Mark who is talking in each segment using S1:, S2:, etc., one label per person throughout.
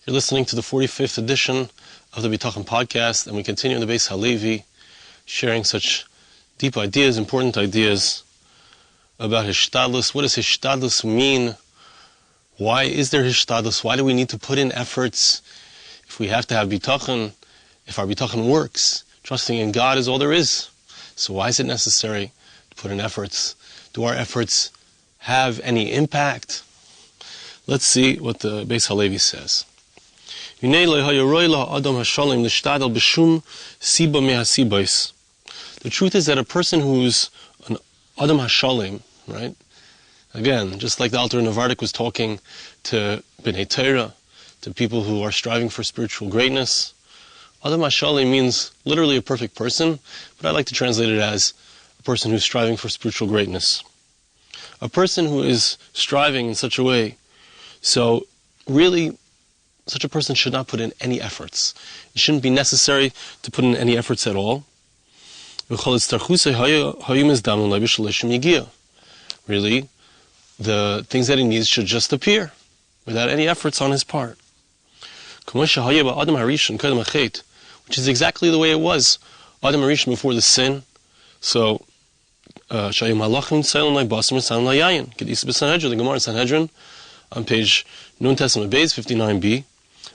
S1: You're listening to the 45th edition of the Bitachon podcast, and we continue in the Beis Halevi, sharing such deep ideas, important ideas about hishtadlus. What does hishtadlus mean? Why is there hishtadlus? Why do we need to put in efforts? If we have to have bitachon, if our bitachon works, trusting in God is all there is. So why is it necessary to put in efforts? Do our efforts have any impact? Let's see what the Beis Halevi says. The truth is that a person who's an Adam HaShalim, right? Again, just like the Alter Navardik was talking to B'nai Torah, to people who are striving for spiritual greatness, Adam HaShalim means literally a perfect person, but I like to translate it as a person who's striving for spiritual greatness. A person who is striving in such a way, so really, such a person should not put in any efforts. It shouldn't be necessary to put in any efforts at all. Really, the things that he needs should just appear without any efforts on his part. Which is exactly the way it was Adam HaRishon before the sin. So, the Gemara in Sanhedrin on page Nun Testament Beis 59b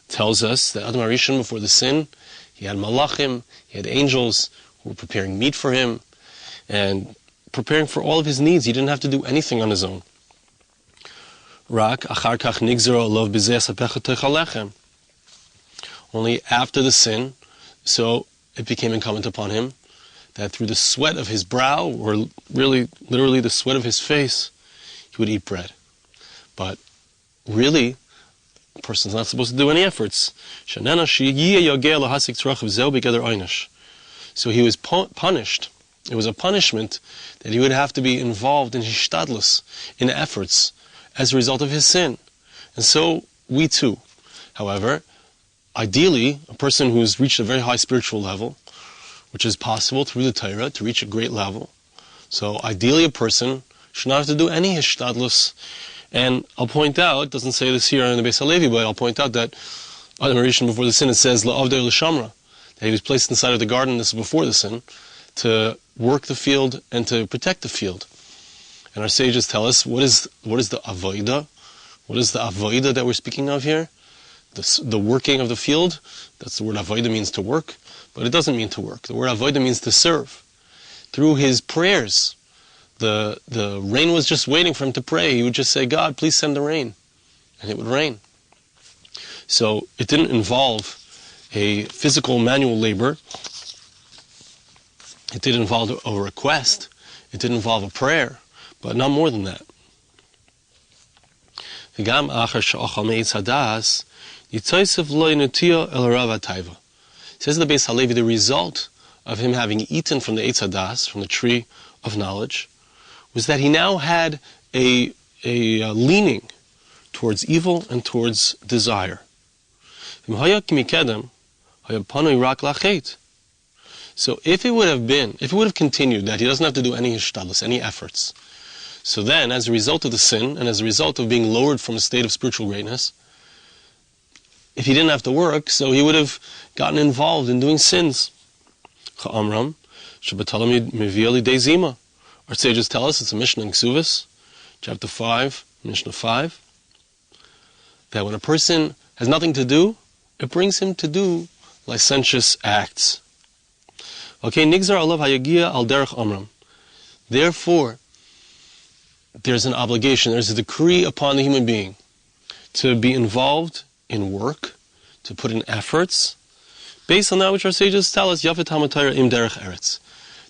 S1: tells us that Adam HaRishon before the sin, he had malachim, he had angels who were preparing meat for him and preparing for all of his needs. He didn't have to do anything on his own. Only after the sin, so it became incumbent upon him that through the sweat of his brow, or really, literally the sweat of his face, he would eat bread. But really, a person's not supposed to do any efforts. So he was punished. It was a punishment that he would have to be involved in hishtadlus, in efforts, as a result of his sin. And so we too. However, ideally, a person who's reached a very high spiritual level, which is possible through the Torah to reach a great level, so ideally a person should not have to do any hishtadlus. And I'll point out, it doesn't say this here in the Beis Halevi, but I'll point out that Adam HaRishon before the sin, it says la'avdei l'shamra, that he was placed inside of the garden, this is before the sin, to work the field and to protect the field. And our sages tell us, what is the avodah? What is the avodah that we're speaking of here? The working of the field. That's the word avodah, means to work, but it doesn't mean to work. The word avodah means to serve. Through his prayers, the rain was just waiting for him to pray. He would just say, God, please send the rain. And it would rain. So it didn't involve a physical manual labor. It did involve a request. It did involve a prayer, but not more than that. Says the Beis Halevi, the result of him having eaten from the Eitz Hadas, from the tree of knowledge, was that he now had a leaning towards evil and towards desire. So if it would have continued that he doesn't have to do any hishtadlus, any efforts, so then as a result of the sin and as a result of being lowered from a state of spiritual greatness, if he didn't have to work, so he would have gotten involved in doing sins. Our sages tell us, it's a Mishnah in Ksuvas, chapter 5, Mishnah 5, that when a person has nothing to do, it brings him to do licentious acts. Okay, Nigzar alav hayagia al derech amram. Therefore, there's an obligation, there's a decree upon the human being to be involved in work, to put in efforts, based on that which our sages tell us, Yafet HaMatayra im derech eretz.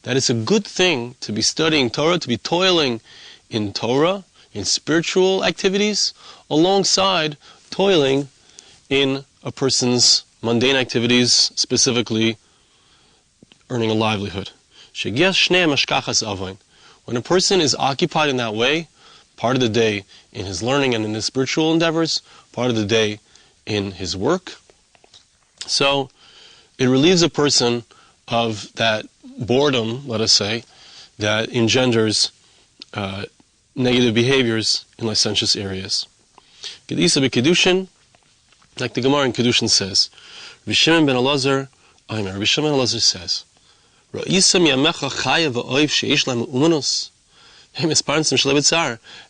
S1: That it's a good thing to be studying Torah, to be toiling in Torah, in spiritual activities, alongside toiling in a person's mundane activities, specifically earning a livelihood. When a person is occupied in that way, part of the day in his learning and in his spiritual endeavors, part of the day in his work, so it relieves a person of that boredom, let us say, that engenders negative behaviors in licentious areas. Gedisa b'kedushin, Like the Gemara in Kedushin says, Rabbi Shimon ben Elazar says,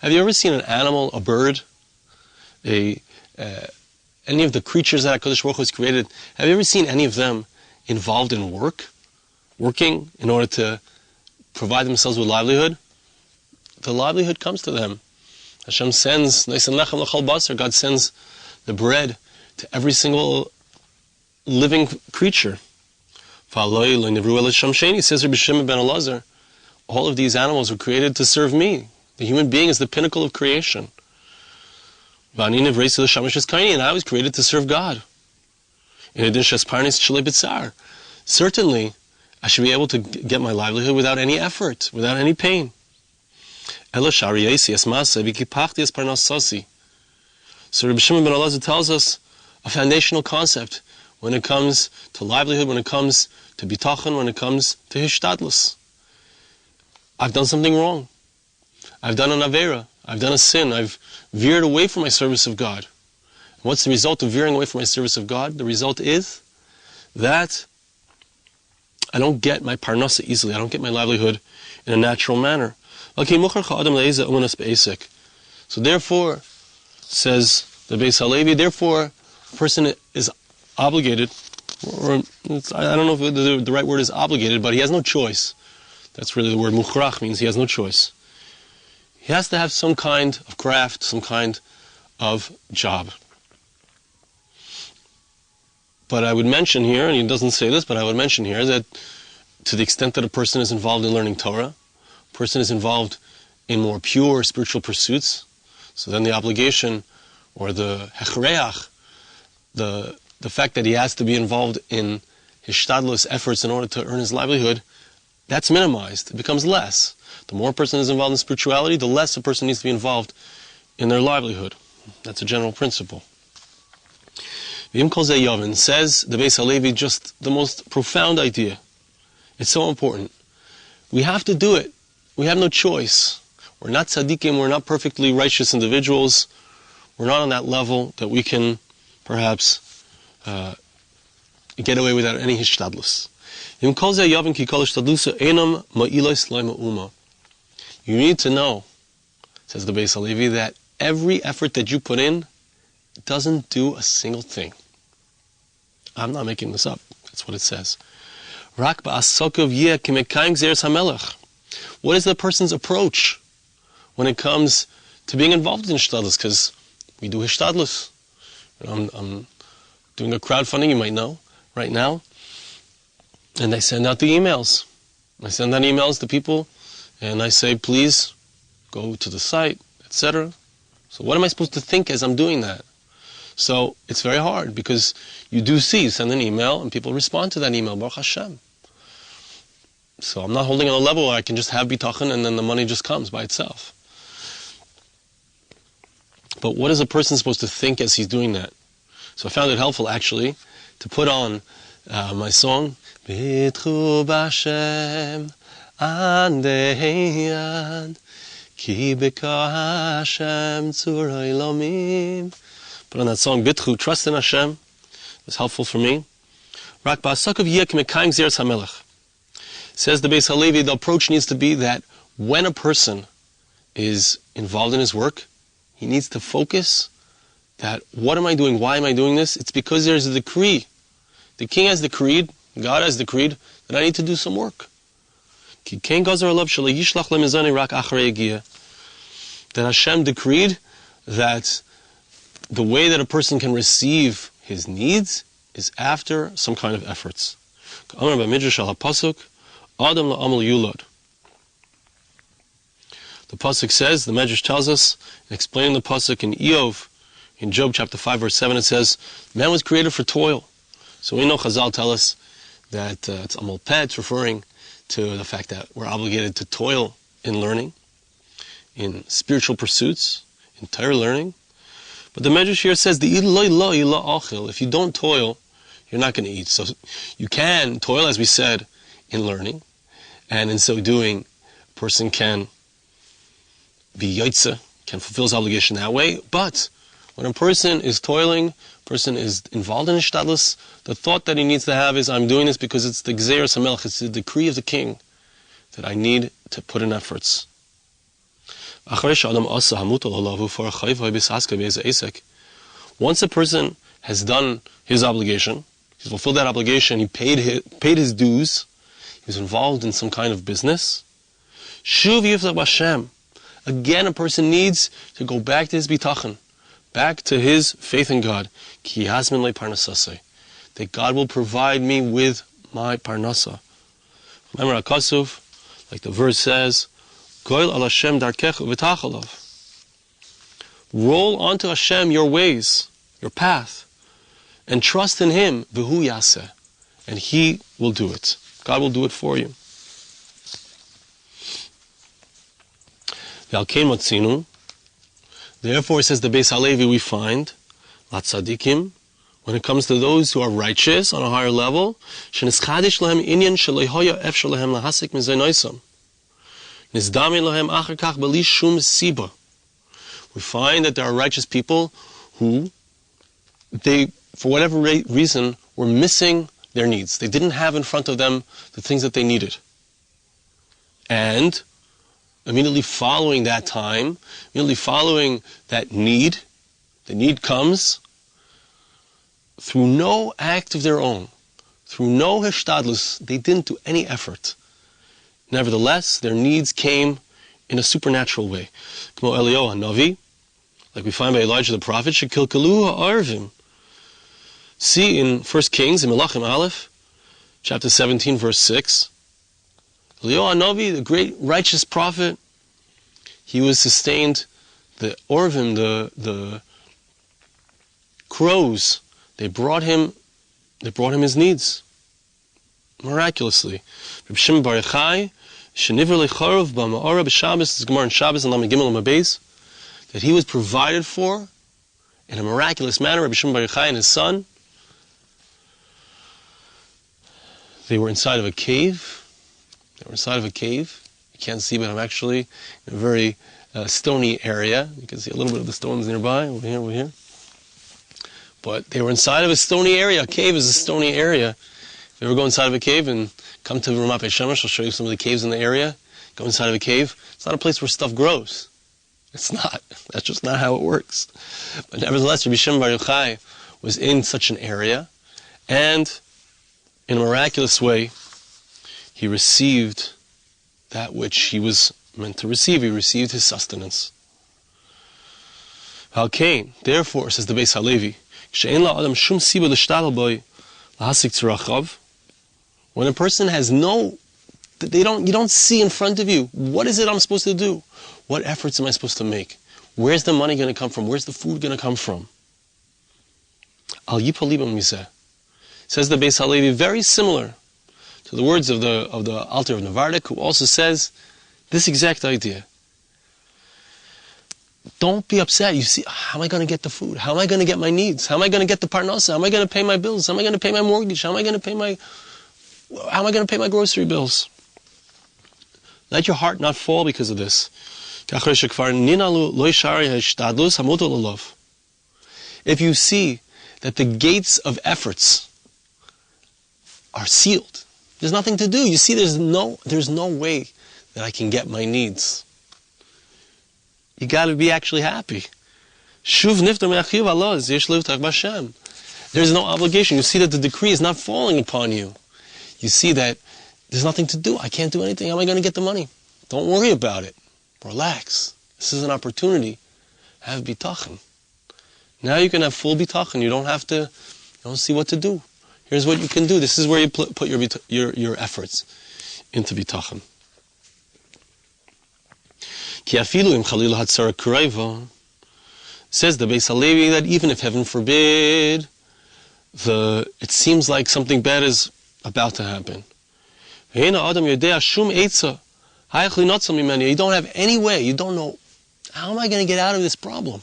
S1: have you ever seen an animal, a bird, any of the creatures that HaKadosh Baruch Hu has created? Have you ever seen any of them involved in working in order to provide themselves with livelihood? The livelihood comes to them. Hashem sends, God sends the bread to every single living creature. Says Rabbi Shimon ben Elazar, all of these animals were created to serve me. The human being is the pinnacle of creation. And I was created to serve God. Certainly, I should be able to get my livelihood without any effort, without any pain. So Rabbi Shimon ben Elazar tells us a foundational concept when it comes to livelihood, when it comes to bitachon, when it comes to hishtadlus. I've done something wrong. I've done an avera. I've done a sin. I've veered away from my service of God. And what's the result of veering away from my service of God? The result is that I don't get my parnasa easily. I don't get my livelihood in a natural manner. So therefore, says the Beis Halevi, therefore, a person is obligated, or I don't know if the right word is obligated, but he has no choice. That's really the word mukhrach means he has no choice. He has to have some kind of craft, some kind of job. But I would mention here, and he doesn't say this, but I would mention here that to the extent that a person is involved in learning Torah, a person is involved in more pure spiritual pursuits, so then the obligation, or the hechreach, the fact that he has to be involved in hishtadlus-efforts in order to earn his livelihood, that's minimized. It becomes less. The more a person is involved in spirituality, the less a person needs to be involved in their livelihood. That's a general principle. V'im kol zeh yavin, says the Beis Halevi, just the most profound idea. It's so important. We have to do it. We have no choice. We're not tzaddikim, we're not perfectly righteous individuals. We're not on that level that we can perhaps get away without any hishtadlus. You need to know, says the Beis Halevi, that every effort that you put in doesn't do a single thing. I'm not making this up. That's what it says. What is the person's approach when it comes to being involved in hishtadlus? Because we do hishtadlus. I'm doing a crowdfunding, you might know, right now. And I send out the emails. I send out emails to people, and I say, please go to the site, etc. So what am I supposed to think as I'm doing that? So it's very hard, because you do see, you send an email, and people respond to that email, Baruch Hashem. So I'm not holding on a level where I can just have bitachon, and then the money just comes by itself. But what is a person supposed to think as he's doing that? So I found it helpful, actually, to put on my song, Bitchu b'Hashem andeyad ki b'ka Hashem tzurei lomim. Put on that song, Bitchu, trust in Hashem. It's helpful for me. Rak ba'asakav yeh k'mekayim gzeras hamelech. Says the Beis Halevi, the approach needs to be that when a person is involved in his work, he needs to focus that, what am I doing? Why am I doing this? It's because there's a decree. The king has decreed, God has decreed, that I need to do some work. That Hashem decreed that the way that a person can receive his needs is after some kind of efforts. The pasuk says, the Medrash tells us, explaining the pasuk in Eov, in Job chapter 5 verse 7, it says, man was created for toil. So we know Chazal tell us that it's amal peh, it's referring to the fact that we're obligated to toil in learning, in spiritual pursuits, in Torah learning. But the Medrash here says, if you don't toil, you're not going to eat. So you can toil, as we said, in learning, and in so doing, a person can be yotze, can fulfill his obligation that way. But when a person is toiling, person is involved in hishtadlus, the thought that he needs to have is, I'm doing this because it's the gzeras hamelech, it's the decree of the king that I need to put in efforts. Once a person has done his obligation, he's fulfilled that obligation, he paid his dues, he was involved in some kind of business, again a person needs to go back to his bitachon, back to his faith in God, that God will provide me with my parnasa. Remember Akasuf, like the verse says, roll onto Hashem your ways, your path, and trust in Him, and He will do it. God will do it for you. Therefore, says the Beis Halevi, we find, Latzadikim, when it comes to those who are righteous on a higher level, we find that there are righteous people who, for whatever reason, were missing their needs. They didn't have in front of them the things that they needed. And immediately following that time, immediately following that need, the need comes through no act of their own, through no hishtadlus, they didn't do any effort. Nevertheless, their needs came in a supernatural way. Like we find by Elijah the prophet, Shekilkalu ha'arvim. See in 1 Kings, in Melachim Aleph, chapter 17, verse 6, Eliyahu Hanavi, the great righteous prophet, he was sustained, the Orvim, the crows, they brought him his needs, miraculously. Reb Shimon Bar Yochai, sheniver lecharov b'ma'ora b'Shabbos, this is Gemara in Shabbos and Lamed Gimel and Mabeis, that he was provided for in a miraculous manner. Reb Shimon Bar Yochai and his son, they were inside of a cave. You can't see, but I'm actually in a very stony area. You can see a little bit of the stones nearby, over here. But they were inside of a stony area. A cave is a stony area. If you ever go inside of a cave and come to Ramat Beit Shemesh, I'll show you some of the caves in the area. Go inside of a cave. It's not a place where stuff grows. It's not. That's just not how it works. But nevertheless, Rabbi Shimon Bar Yochai was in such an area, and in a miraculous way, he received that which he was meant to receive. He received his sustenance. Therefore, says the Beis Halevi, when a person has you don't see in front of you, what is it I'm supposed to do? What efforts am I supposed to make? Where's the money going to come from? Where's the food going to come from? Says the Beis Halevi, very similar to the words of the Alter of Navardik, who also says this exact idea. Don't be upset. You see, how am I going to get the food? How am I going to get my needs? How am I going to get the parnasa? How am I going to pay my bills? How am I going to pay my mortgage? How am I going to pay my grocery bills? Let your heart not fall because of this. If you see that the gates of efforts are sealed, there's nothing to do. You see, there's no way that I can get my needs. You got to be actually happy. There's no obligation. You see that the decree is not falling upon you. You see that there's nothing to do. I can't do anything. How am I going to get the money? Don't worry about it. Relax. This is an opportunity. Have bitachon. Now you can have full bitachon. You don't see what to do. Here's what you can do. This is where you put your efforts into bitachon. Says the Beis Halevi that even if heaven forbid, it seems like something bad is about to happen. You don't have any way. You don't know, how am I going to get out of this problem?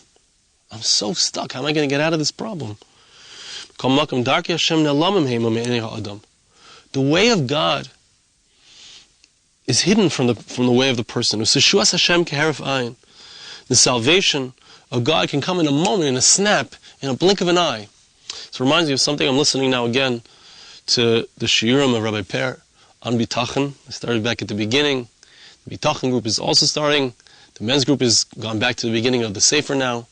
S1: I'm so stuck. How am I going to get out of this problem? The way of God is hidden from the way of the person. The salvation of God can come in a moment, in a snap, in a blink of an eye. So it reminds me of something. I'm listening now again to the shiurim of Rabbi Per on Bitachon. I started back at the beginning. The Bitachon group is also starting. The men's group has gone back to the beginning of the Sefer now.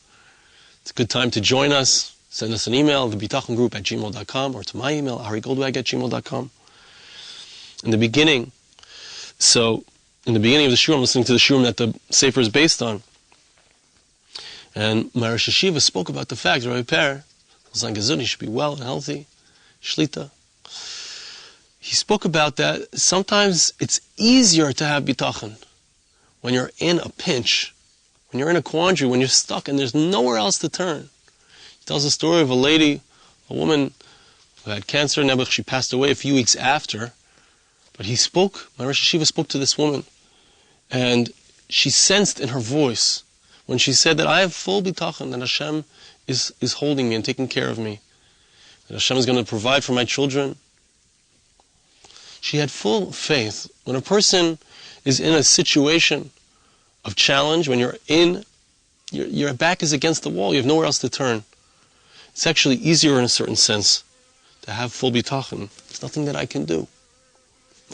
S1: It's a good time to join us. Send us an email, thebitachongroup@gmail.com, or to my email, arigoldwag@gmail.com. In the beginning of the shiurim, I'm listening to the shiurim that the Sefer is based on. And my Rosh Hashiva spoke about the fact that Rabbi Per, he should be well and healthy, Shlita. He spoke about that sometimes it's easier to have bitachon when you're in a pinch, when you're in a quandary, when you're stuck and there's nowhere else to turn. He tells the story of a woman who had cancer, and she passed away a few weeks after. But my Rosh Hashiva spoke to this woman, and she sensed in her voice when she said that I have full bitachon, that Hashem is holding me and taking care of me, that Hashem is going to provide for my children. She had full faith. When a person is in a situation of challenge, when your back is against the wall, you have nowhere else to turn, it's actually easier in a certain sense to have full bitachon. There's nothing that I can do.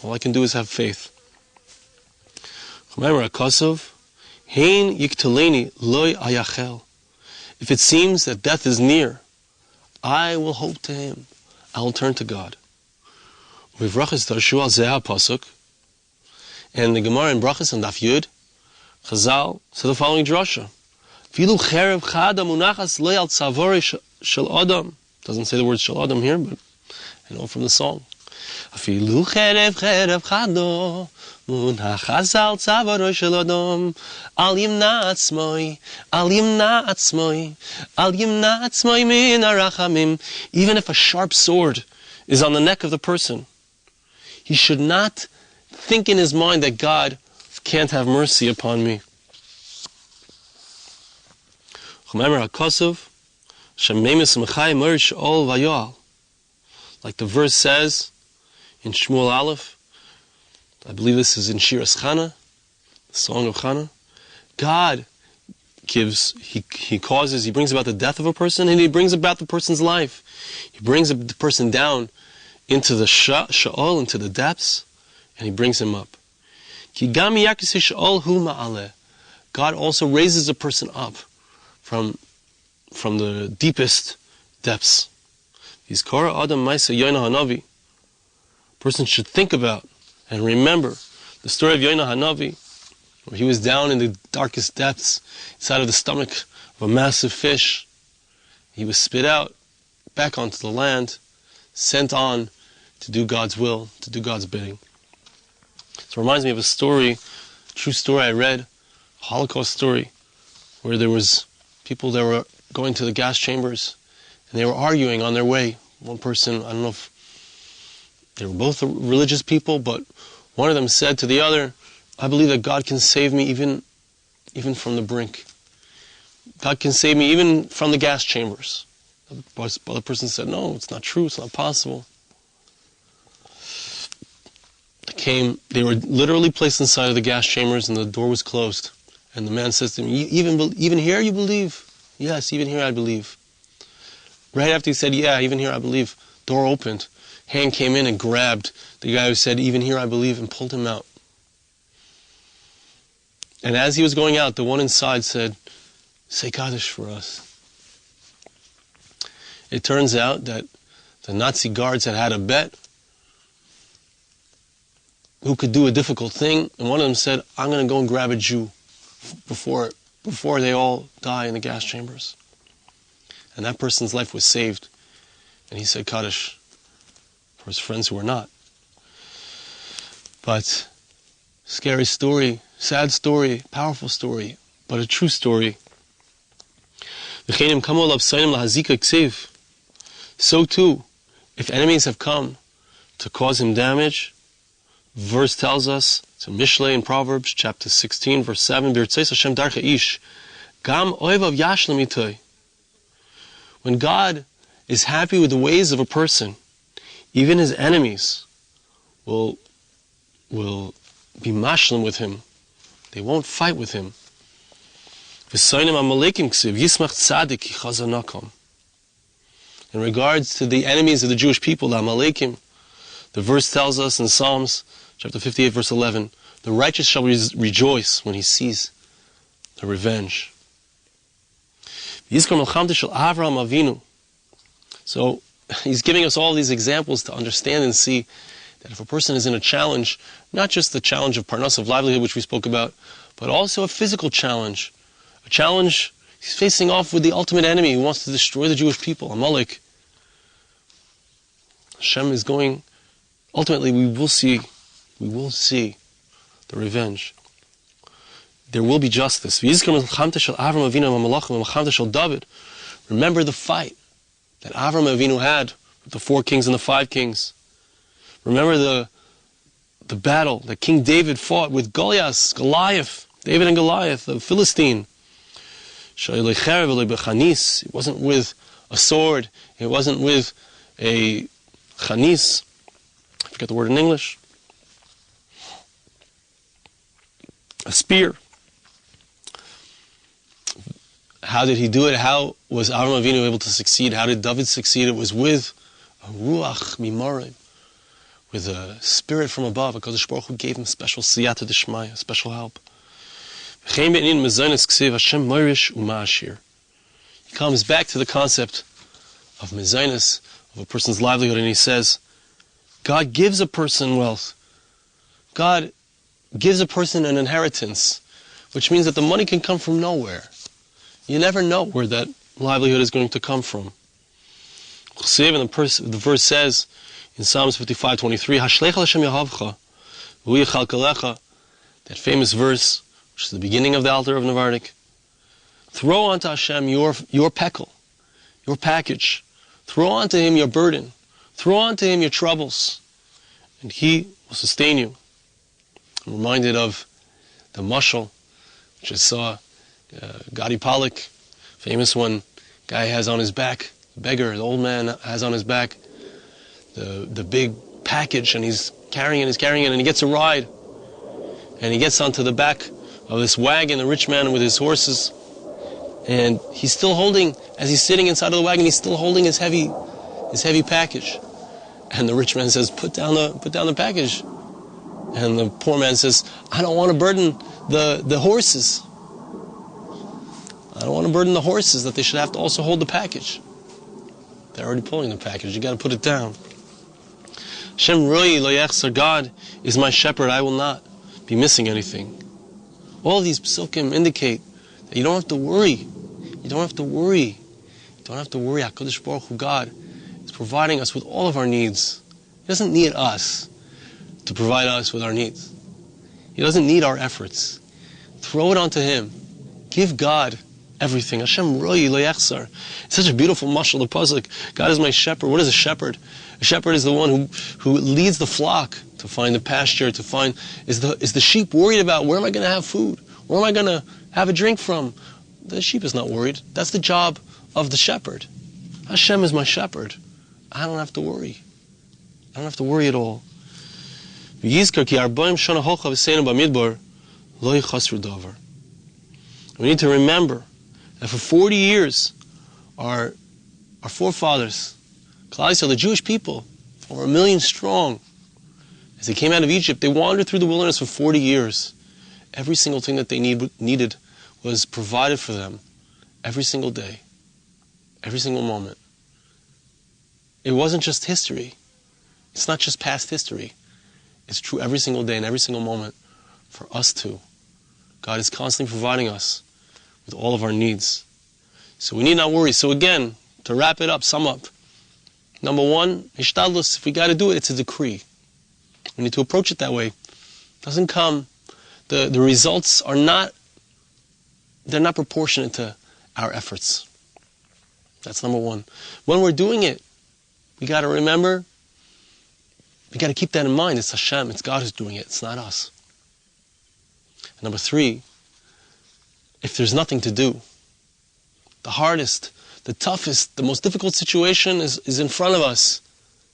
S1: All I can do is have faith. If it seems that death is near, I will hope to Him. I will turn to God. And the Gemara in Brachas and Daf Yud, Chazal said the following drasha. Doesn't say the word shel adam here, but I know from the song. Afilu cherev chado munachas al tzavaro shel adam al yimna atzmoi min harachamim. Even if a sharp sword is on the neck of the person, he should not think in his mind that God can't have mercy upon me. Like the verse says in Shmuel Aleph, I believe this is in Shiras Chana, the song of Chana, God gives, he brings about the death of a person, and he brings about the person's life. He brings the person down into the Sha'ol, into the depths, and he brings him up. God also raises a person up from the deepest depths. A person should think about and remember the story of Yonah Hanavi, where he was down in the darkest depths, inside of the stomach of a massive fish. He was spit out back onto the land, sent on to do God's will, to do God's bidding. So it reminds me of a story, a true story I read, a Holocaust story, where there was people that were going to the gas chambers, and they were arguing on their way. One person, I don't know if they were both religious people, but one of them said to the other, I believe that God can save me even from the brink. God can save me even from the gas chambers. The other person said, no, it's not true, it's not possible. They were literally placed inside of the gas chambers, and the door was closed. And the man says to him, even here you believe? Yes, even here I believe. Right after he said, yeah, even here I believe, door opened. Hand came in and grabbed the guy who said, even here I believe, and pulled him out. And as he was going out, the one inside said, say Kaddish for us. It turns out that the Nazi guards had a bet who could do a difficult thing, and one of them said, I'm going to go and grab a Jew before they all die in the gas chambers. And that person's life was saved. And he said Kaddish for his friends who were not. But scary story, sad story, powerful story, but a true story. So too, if enemies have come to cause him damage, verse tells us, it's in Mishlei in Proverbs, chapter 16, verse 7, when God is happy with the ways of a person, even his enemies will be mashlim with him. They won't fight with him. In regards to the enemies of the Jewish people, the Amalekim, the verse tells us in Psalms chapter 58, verse 11, the righteous shall rejoice when he sees the revenge. So he's giving us all these examples to understand and see that if a person is in a challenge, not just the challenge of parnas, of livelihood, which we spoke about, but also a physical challenge, a challenge he's facing off with the ultimate enemy who wants to destroy the Jewish people, Amalek. Hashem is going, ultimately we will see the revenge. There will be justice. Remember the fight that Avram Avinu had with the 4 kings and the 5 kings. Remember the battle that King David fought with Goliath, David and Goliath, the Philistine. It wasn't with a sword. It wasn't with a chanis. I forget the word in English. A spear. How did he do it? How was Avram Avinu able to succeed? How did David succeed? It was with a ruach mimarim, with a spirit from above. HaKadosh Baruch Hu gave him special siyata d'shmaya, special help. He comes back to the concept of mezainis, of a person's livelihood, and he says, God gives a person wealth. God gives a person an inheritance, which means that the money can come from nowhere. You never know where that livelihood is going to come from. The verse says in Psalms 55:23, that famous verse, which is the beginning of the altar of Nevardik. Throw onto Hashem your pekel, your package. Throw onto Him your burden. Throw onto Him your troubles, and He will sustain you. I'm reminded of the mashal, which I saw Gadi Pollock, famous one. Guy has on his back, the beggar, the old man has on his back the big package, and he's carrying it, and he gets a ride. And he gets onto the back of this wagon, the rich man with his horses, and he's still holding, as he's sitting inside of the wagon, he's still holding his heavy package. And the rich man says, put down the package. And the poor man says, I don't want to burden the horses. I don't want to burden the horses that they should have to also hold the package. They're already pulling the package. You got to put it down. Hashem roi lo yachsar, God is my shepherd. I will not be missing anything. All these psukim indicate that you don't have to worry. You don't have to worry. You don't have to worry. HaKadosh Baruch Hu, God, is providing us with all of our needs. He doesn't need us to provide us with our needs. He doesn't need our efforts. Throw it onto Him. Give God everything. Hashem roi lo yachsar. It's such a beautiful mashal, the pasuk. God is my shepherd. What is a shepherd? A shepherd is the one who leads the flock to find the pasture, is the sheep worried about where am I going to have food? Where am I going to have a drink from? The sheep is not worried. That's the job of the shepherd. Hashem is my shepherd. I don't have to worry. I don't have to worry at all. We need to remember that for 40 years, our forefathers, the Jewish people, over 1 million strong, as they came out of Egypt, they wandered through the wilderness for 40 years. Every single thing that they needed was provided for them every single day, every single moment. It wasn't just history. It's not just past history. It's true every single day and every single moment for us too. God is constantly providing us with all of our needs. So we need not worry. So again, to wrap it up, sum up. Number one, hishtadlus, if we got to do it, it's a decree. We need to approach it that way. It doesn't come, the results are not, they're not proportionate to our efforts. That's number one. When we're doing it, we got to remember, we got to keep that in mind. It's Hashem, it's God who's doing it, it's not us. And number three, if there's nothing to do, the hardest, the toughest, the most difficult situation is in front of us,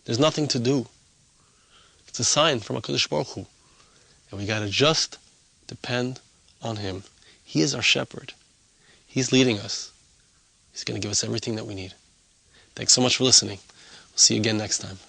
S1: there's nothing to do. It's a sign from HaKadosh Baruch Hu that we got to just depend on Him. He is our shepherd. He's leading us. He's going to give us everything that we need. Thanks so much for listening. We'll see you again next time.